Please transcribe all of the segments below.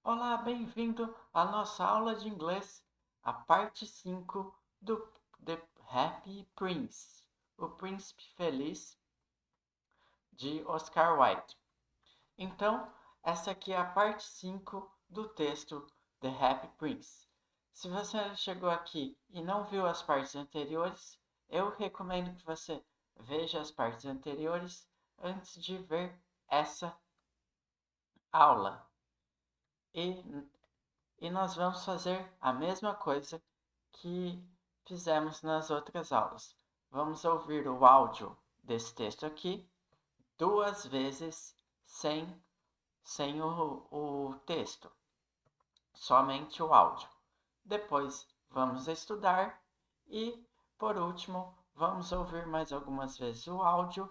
Olá, bem-vindo à nossa aula de inglês, a parte 5 do The Happy Prince, o Príncipe Feliz, de Oscar Wilde. Então, essa aqui é a parte 5 do texto The Happy Prince. Se você chegou aqui e não viu as partes anteriores, eu recomendo que você veja as partes anteriores antes de ver essa aula. E nós vamos fazer a mesma coisa que fizemos nas outras aulas. Vamos ouvir o áudio desse texto aqui 2 vezes sem o texto, somente o áudio. Depois vamos estudar e, por último, vamos ouvir mais algumas vezes o áudio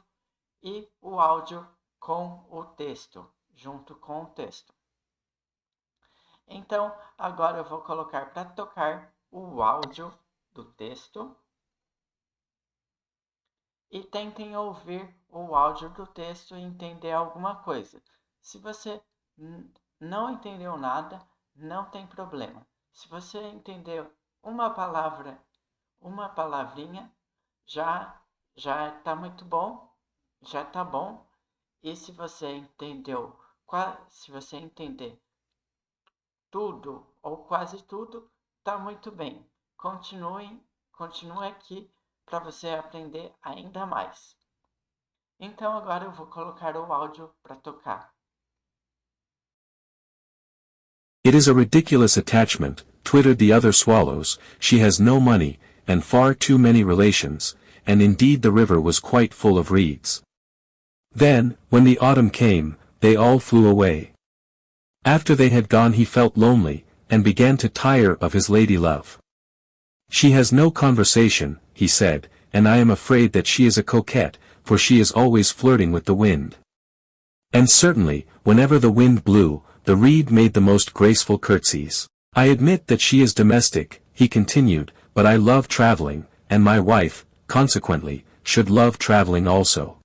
e o áudio com o texto, junto com o texto. Então, agora eu vou colocar para tocar o áudio do texto e tentem ouvir o áudio do texto e entender alguma coisa. Se você não entendeu nada, não tem problema. Se você entendeu uma palavra, uma palavrinha, já está muito bom, já está bom. E se você entendeu, se você entender tudo ou quase tudo, está muito bem. Continue aqui para você aprender ainda mais. Então agora eu vou colocar o áudio para tocar. It is a ridiculous attachment, twittered the other swallows. She has no money, and far too many relations, and indeed the river was quite full of reeds. Then, when the autumn came, they all flew away. After they had gone he felt lonely, and began to tire of his lady love. She has no conversation, he said, and I am afraid that she is a coquette, for she is always flirting with the wind. And certainly, whenever the wind blew, the reed made the most graceful curtsies. I admit that she is domestic, he continued, but I love traveling, and my wife, consequently, should love traveling also.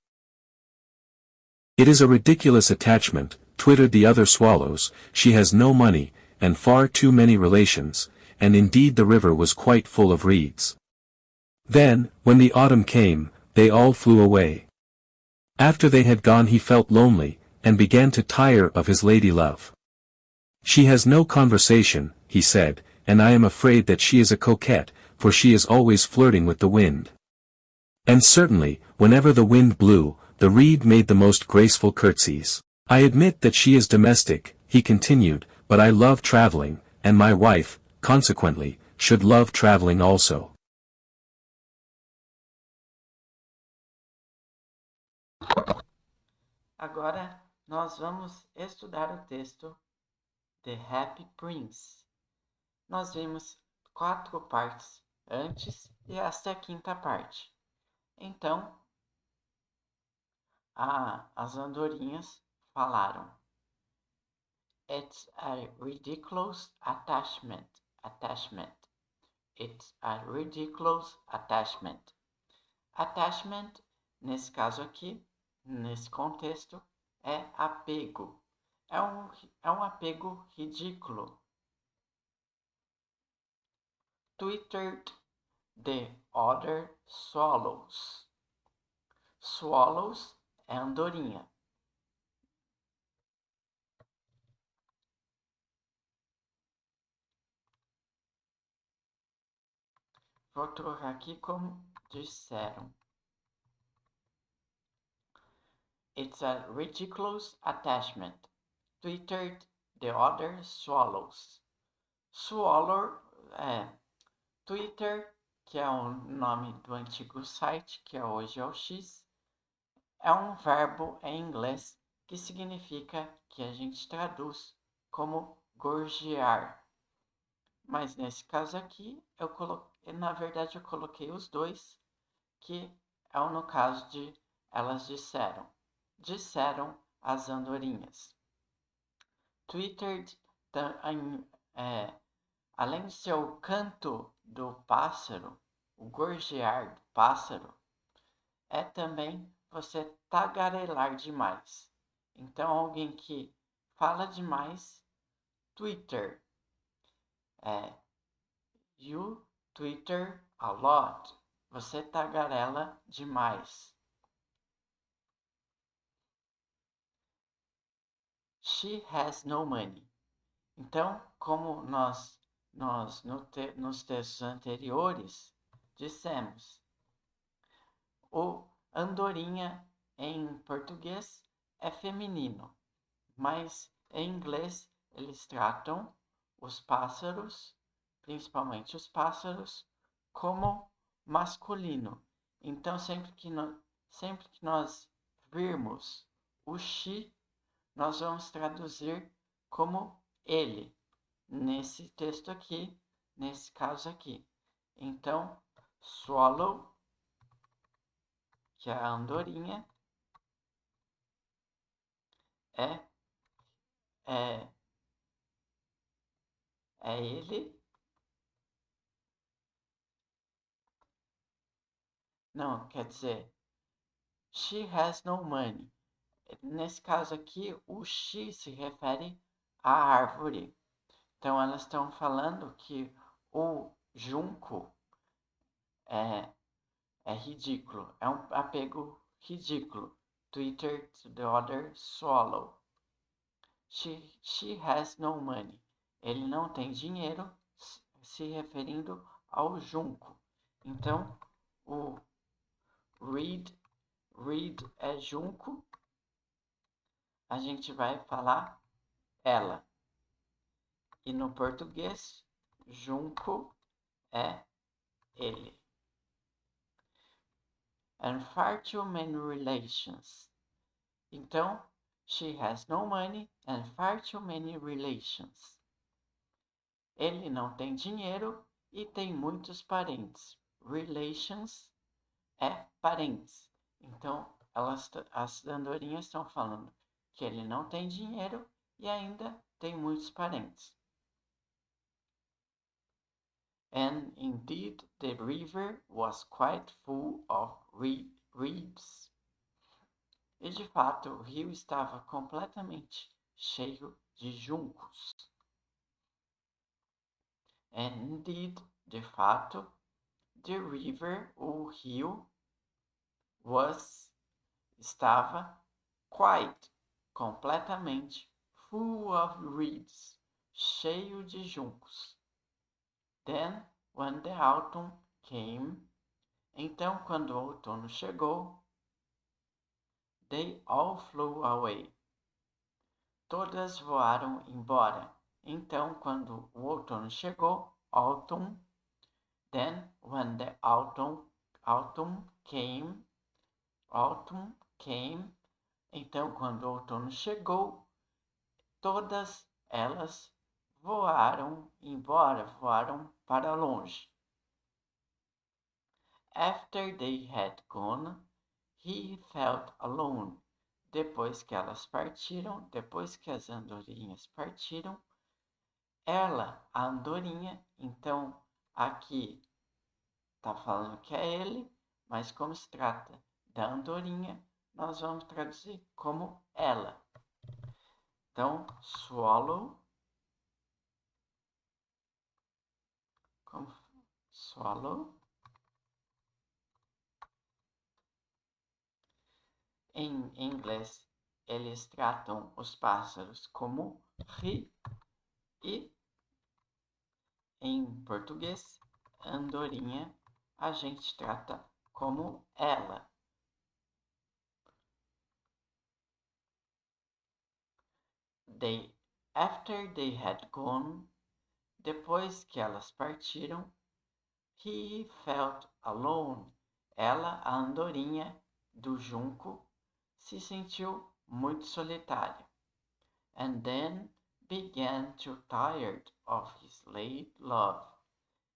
It is a ridiculous attachment, twittered the other swallows. She has no money, and far too many relations, and indeed the river was quite full of reeds. Then, when the autumn came, they all flew away. After they had gone he felt lonely, and began to tire of his lady love. She has no conversation, he said, and I am afraid that she is a coquette, for she is always flirting with the wind. And certainly, whenever the wind blew, the reed made the most graceful curtsies. I admit that she is domestic, he continued, but I love traveling, and my wife, consequently, should love traveling also. Agora nós vamos estudar o texto The Happy Prince. Nós vimos 4 partes antes e esta é a 5ª parte. Então, as andorinhas falaram: It's a ridiculous attachment. It's a ridiculous attachment. Attachment, nesse caso aqui, nesse contexto, é apego. É um apego ridículo. Twittered the other swallows. Swallows é andorinha. Vou trocar aqui como disseram. It's a ridiculous attachment, twittered the other swallows. Swallow Twitter, que é o nome do antigo site, que hoje é o X, é um verbo em inglês que significa, que a gente traduz como gorjear. Mas nesse caso aqui, na verdade eu coloquei os dois, que é no caso de elas disseram. Disseram as andorinhas. Twittered, além de ser o canto do pássaro, o gorjear do pássaro, é também você tagarelar demais. Então, alguém que fala demais Twitter. You Twitter a lot. Você tagarela demais. She has no money. Então, como nos textos anteriores dissemos, o andorinha em português é feminino, mas em inglês eles tratam os pássaros, principalmente os pássaros, como masculino. Então, sempre que nós virmos o she, nós vamos traduzir como ele, nesse texto aqui, nesse caso aqui. Então, swallow, que é a andorinha, é ele. Não, quer dizer, she has no money. Nesse caso aqui, o she se refere à árvore. Então, elas estão falando que o junco é ridículo, é um apego ridículo. Twitter to the other swallow. She has no money. Ele não tem dinheiro, se referindo ao junco. Então, o read é junco. A gente vai falar ela. E no português, junco é ele. And far too many relations. Então, she has no money and far too many relations. Ele não tem dinheiro e tem muitos parentes. Relations é parentes. Então, as andorinhas estão falando que ele não tem dinheiro e ainda tem muitos parentes. And indeed the river was quite full of reeds. E de fato o rio estava completamente cheio de juncos. And indeed, de fato, the river, o rio, estava quite, completamente, full of reeds, cheio de juncos. Then, when the autumn came, então quando o outono chegou, they all flew away. Todas voaram embora. Então, quando o outono chegou, autumn, then when the autumn came, então quando o outono chegou, todas elas voaram embora, voaram para longe. After they had gone, he felt alone. Depois que elas partiram, depois que as andorinhas partiram, ela, a andorinha, então aqui está falando que é ele, mas como se trata da andorinha, nós vamos traduzir como ela. Então, swallow, como swallow. Em inglês, eles tratam os pássaros como he, e em português, andorinha, a gente trata como ela. After they had gone, depois que elas partiram, he felt alone. Ela, a andorinha do junco, se sentiu muito solitária. And then began to tired of his late love.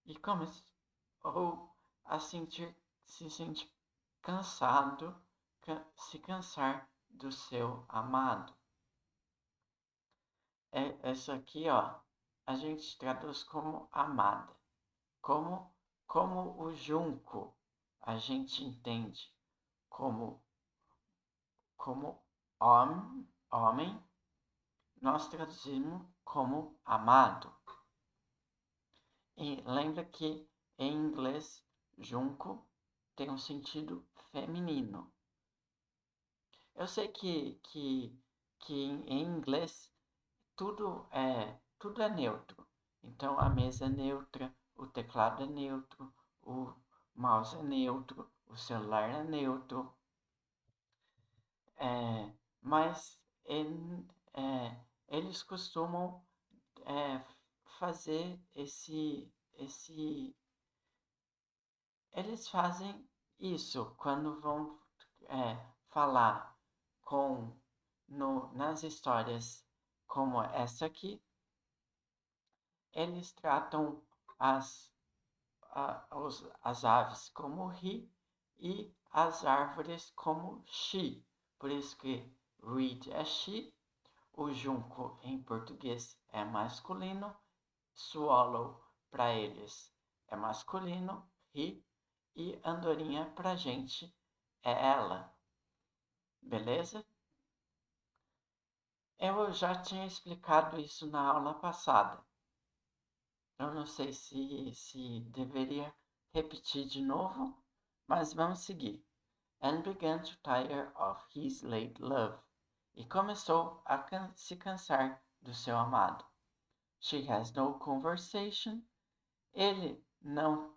E começou a se sentir cansado, se cansar do seu amado. Essa aqui, ó, a gente traduz como amada. Como o junco, a gente entende como homem, nós traduzimos como amado. E lembra que em inglês, junco tem um sentido feminino. Eu sei que em inglês tudo é neutro. Então a mesa é neutra, o teclado é neutro, o mouse é neutro, o celular é neutro. Mas eles costumam fazer eles fazem isso quando vão falar nas histórias como essa aqui. Eles tratam as aves como he e as árvores como she. Por isso que reed é she, o junco em português é masculino, swallow para eles é masculino, he, e andorinha pra gente é ela. Beleza? Eu já tinha explicado isso na aula passada. Eu não sei se deveria repetir de novo, mas vamos seguir. And began to tire of his late love. E começou a se cansar do seu amado. She has no conversation. Ele não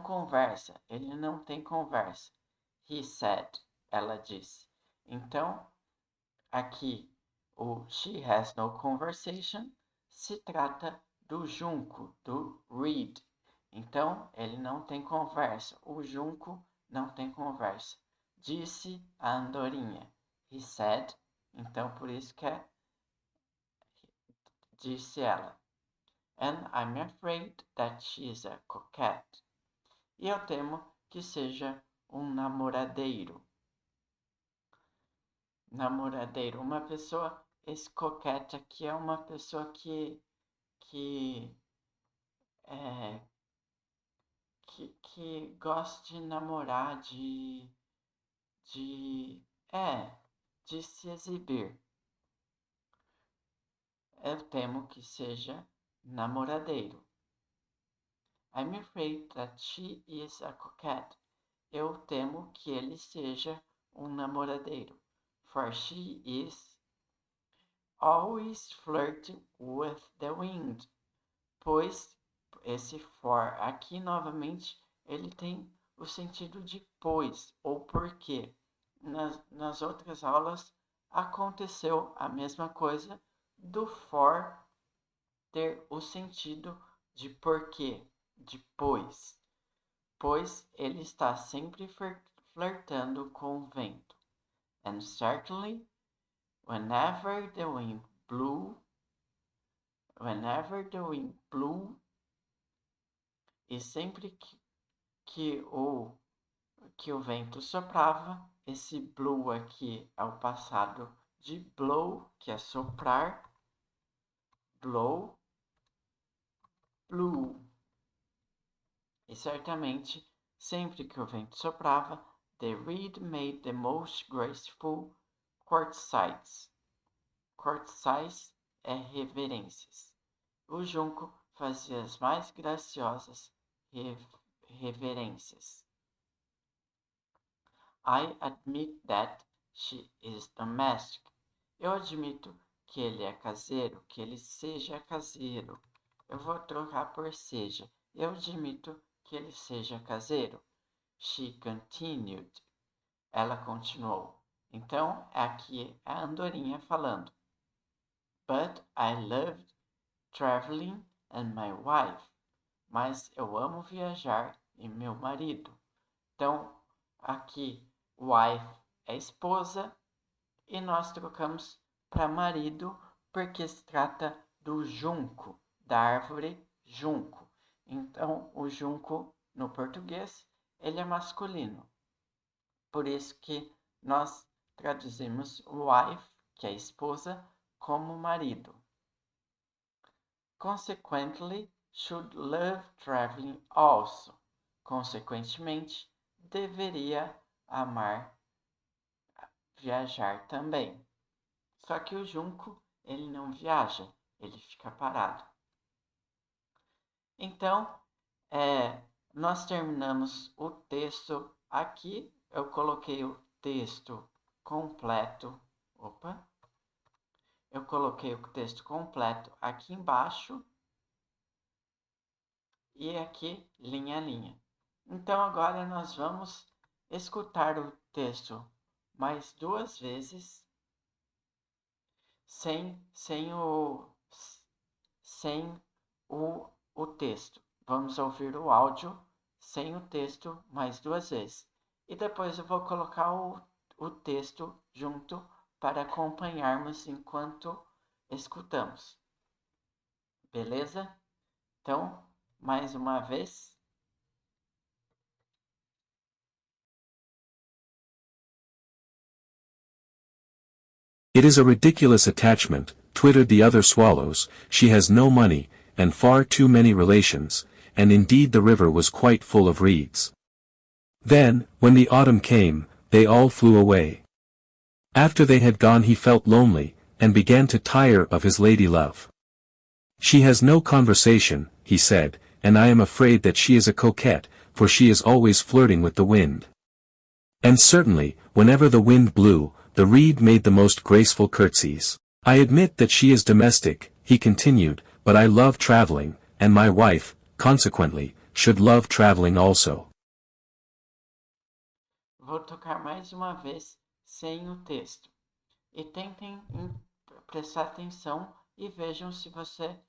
conversa. Ele não tem conversa. He said. Ela disse. Então, aqui, o she has no conversation se trata do junco, do reed. Então, ele não tem conversa. O junco não tem conversa. Disse a andorinha. He said. Então, por isso que disse ela. And I'm afraid that she is a coquette. E eu temo que seja um namoradeiro. Namoradeiro, uma pessoa, esse coquette aqui é uma pessoa que, é, que gosta de namorar, de, de se exibir. Eu temo que seja namoradeiro. I'm afraid that she is a coquette. Eu temo que ele seja um namoradeiro. For she is always flirting with the wind. Pois esse for aqui novamente ele tem o sentido de pois ou porque. Nas outras aulas aconteceu a mesma coisa do for ter o sentido de porquê, de pois. Pois ele está sempre flertando com o vento. And certainly, whenever the wind blew, e sempre que o vento soprava, esse blew aqui é o passado de blow, que é soprar, blow, blew. E certamente, sempre que o vento soprava, the reed made the most graceful courtesies. Courtesies é reverências. O junco fazia as mais graciosas reverências. I admit that she is domestic. Eu admito que ele é caseiro, que ele seja caseiro. Eu vou trocar por seja. Eu admito que ele seja caseiro. She continued. Ela continuou. Então, aqui é a andorinha falando. But I loved traveling and my wife. Mas eu amo viajar e meu marido. Então, aqui, wife é esposa e nós trocamos para marido porque se trata do junco, da árvore junco. Então, o junco, no português, ele é masculino. Por isso que nós traduzimos wife, que é esposa, como marido. Consequently, should love traveling also. Consequentemente, deveria amar viajar também. Só que o junco, ele não viaja, ele fica parado. Então, nós terminamos o texto aqui. Eu coloquei o texto completo. Opa! Eu coloquei o texto completo aqui embaixo e aqui linha a linha. Então agora nós vamos escutar o texto mais 2 vezes sem o texto. Vamos ouvir o áudio sem o texto mais 2 vezes. E depois eu vou colocar o texto junto para acompanharmos enquanto escutamos. Beleza? Então, mais uma vez. It is a ridiculous attachment, twittered the other swallows, she has no money, and far too many relations, and indeed the river was quite full of reeds. Then, when the autumn came, they all flew away. After they had gone he felt lonely, and began to tire of his lady-love. She has no conversation, he said, and I am afraid that she is a coquette, for she is always flirting with the wind. And certainly, whenever the wind blew, the reed made the most graceful curtsies. I admit that she is domestic, he continued, but I love traveling, and my wife, consequently, should love traveling also. Vou tocar mais uma vez sem o texto. E tentem prestar atenção e vejam se você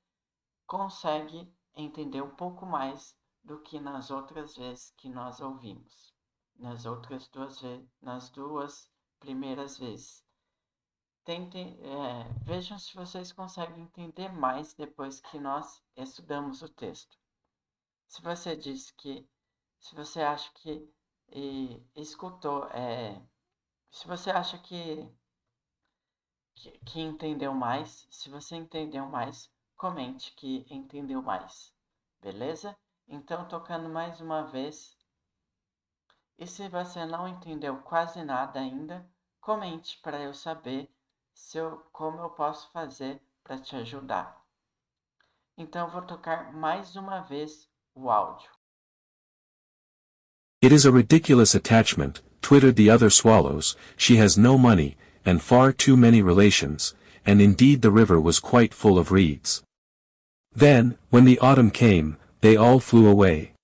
consegue entender um pouco mais do que nas outras vezes que nós ouvimos. Nas duas primeiras vezes. Vejam se vocês conseguem entender mais depois que nós estudamos o texto. Se você diz que, se você acha que escutou, se você acha que entendeu mais, se você entendeu mais, comente que entendeu mais, beleza? Então, tocando mais uma vez. E se você não entendeu quase nada ainda, comente para eu saber como eu posso fazer para te ajudar. Então, vou tocar mais uma vez o áudio. It is a ridiculous attachment, twittered the other swallows, she has no money, and far too many relations, and indeed the river was quite full of reeds. Then, when the autumn came, they all flew away.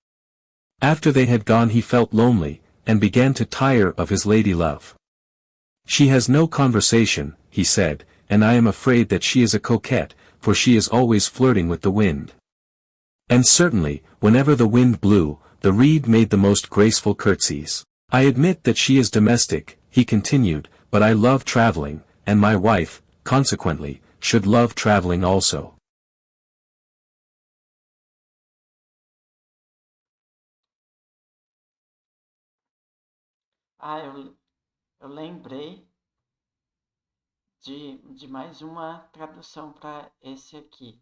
After they had gone he felt lonely, and began to tire of his lady-love. She has no conversation, he said, and I am afraid that she is a coquette, for she is always flirting with the wind. And certainly, whenever the wind blew, the reed made the most graceful curtsies. I admit that she is domestic, he continued, but I love traveling, and my wife, consequently, should love traveling also. Eu lembrei de mais uma tradução para esse aqui,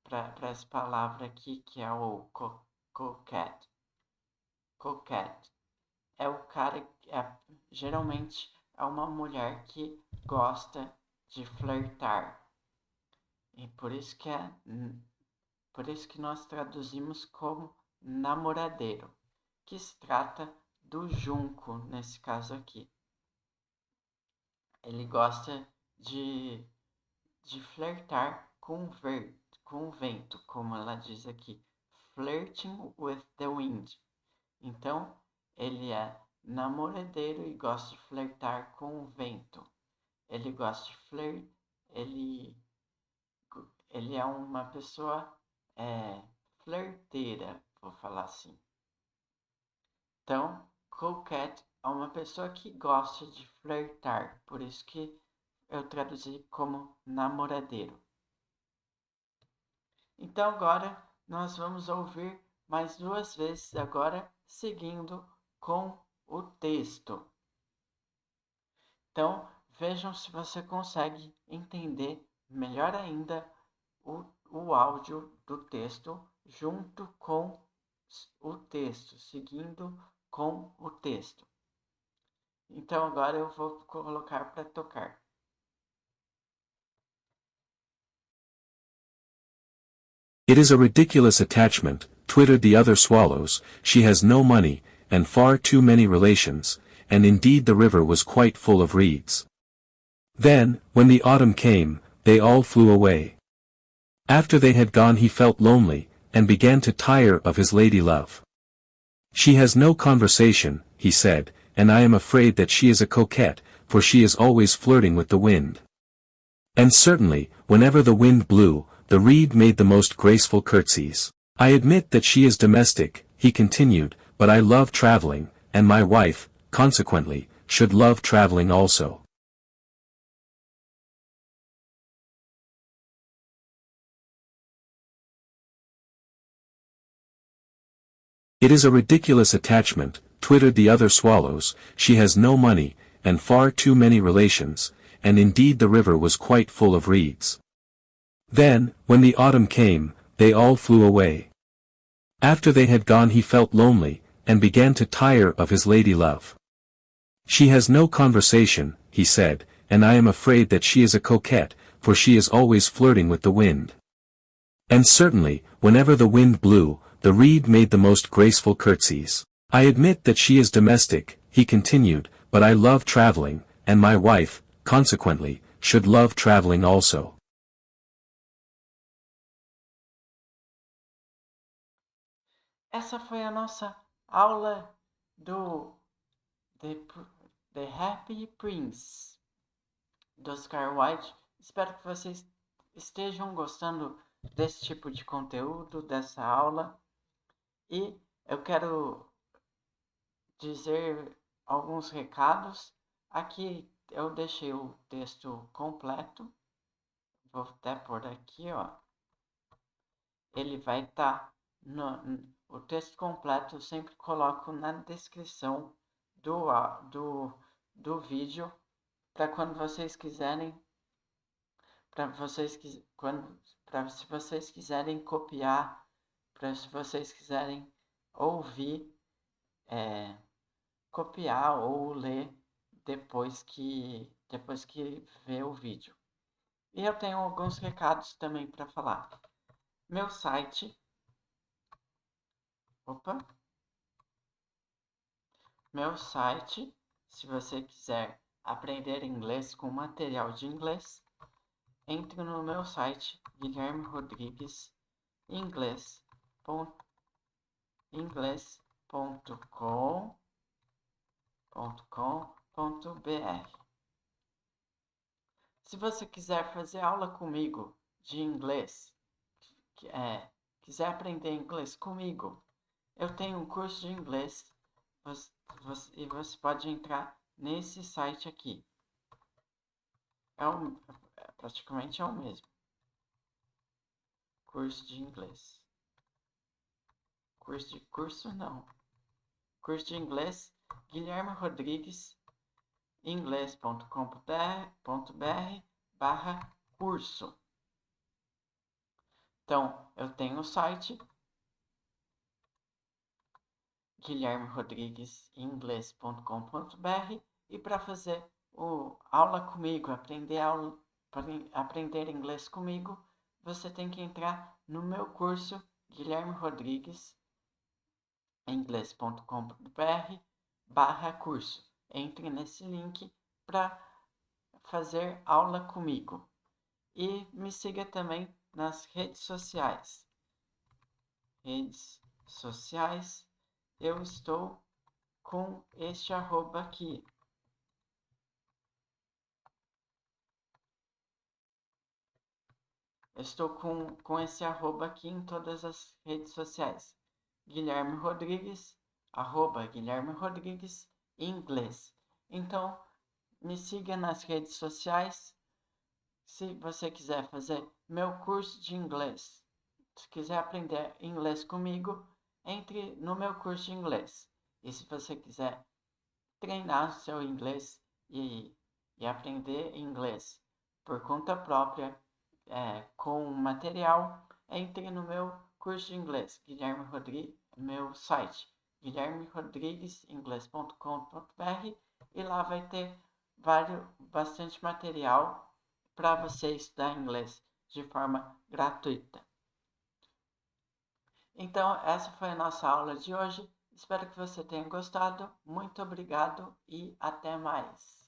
para essa palavra aqui, que é o coquette. Coquette é o cara, geralmente é uma mulher que gosta de flertar. E por isso que nós traduzimos como namoradeiro, que se trata do junco nesse caso aqui. Ele gosta de flertar com o vento, como ela diz aqui. Flirting with the wind. Então, ele é namoradeiro e gosta de flertar com o vento. Ele gosta de ele é uma pessoa flerteira, vou falar assim. Então, coquette é uma pessoa que gosta de flertar, por isso que eu traduzi como namoradeiro. Então agora nós vamos ouvir mais 2 vezes agora, seguindo com o texto. Então, vejam se você consegue entender melhor ainda o áudio do texto junto com o texto, seguindo com o texto. Então agora eu vou colocar para tocar. It is a ridiculous attachment, twittered the other swallows, she has no money, and far too many relations, and indeed the river was quite full of reeds. Then, when the autumn came, they all flew away. After they had gone he felt lonely, and began to tire of his lady-love. She has no conversation, he said, and I am afraid that she is a coquette, for she is always flirting with the wind. And certainly, whenever the wind blew, the reed made the most graceful curtsies. I admit that she is domestic, he continued, but I love traveling, and my wife, consequently, should love traveling also. It is a ridiculous attachment, twittered the other swallows, she has no money, and far too many relations, and indeed the river was quite full of reeds. Then, when the autumn came, they all flew away. After they had gone he felt lonely, and began to tire of his lady-love. She has no conversation, he said, and I am afraid that she is a coquette, for she is always flirting with the wind. And certainly, whenever the wind blew, the reed made the most graceful curtsies. I admit that she is domestic, he continued, but I love traveling, and my wife, consequently, should love traveling also. Essa foi a nossa aula do The Happy Prince, do Oscar Wilde. Espero que vocês estejam gostando desse tipo de conteúdo, dessa aula. E eu quero dizer alguns recados. Aqui eu deixei o texto completo. Vou até pôr aqui, ó. Ele vai estar o texto completo eu sempre coloco na descrição do vídeo para quando vocês quiserem, se vocês quiserem copiar, para se vocês quiserem ouvir, copiar ou ler depois que ver o vídeo. E eu tenho alguns recados também para falar. Meu site, se você quiser aprender inglês com material de inglês, entre no meu site guilhermerodriguesinglês.com.br. Se você quiser fazer aula comigo de inglês, quiser aprender inglês comigo, eu tenho um curso de inglês e você pode entrar nesse site aqui. Praticamente é o mesmo. Curso de inglês. Curso de inglês, Guilherme Rodrigues, inglês.com.br/curso. Então, eu tenho o site guilhermerodriguesinglês.com.br e para fazer aula comigo, aprender inglês comigo, você tem que entrar no meu curso Guilherme Rodrigues inglês.com.br/curso. Entre nesse link para fazer aula comigo. E me siga também nas redes sociais. Eu estou com este arroba aqui. Estou com esse arroba aqui em todas as redes sociais. Guilherme Rodrigues, arroba Guilherme Rodrigues, inglês. Então, me siga nas redes sociais. Se você quiser fazer meu curso de inglês, se quiser aprender inglês comigo, entre no meu curso de inglês. E se você quiser treinar seu inglês e aprender inglês por conta própria, com material, entre no meu curso de inglês, Guilherme Rodrigues, meu site, guilhermerodriguesinglês.com.br, e lá vai ter bastante material para você estudar inglês de forma gratuita. Então, essa foi a nossa aula de hoje. Espero que você tenha gostado. Muito obrigado e até mais.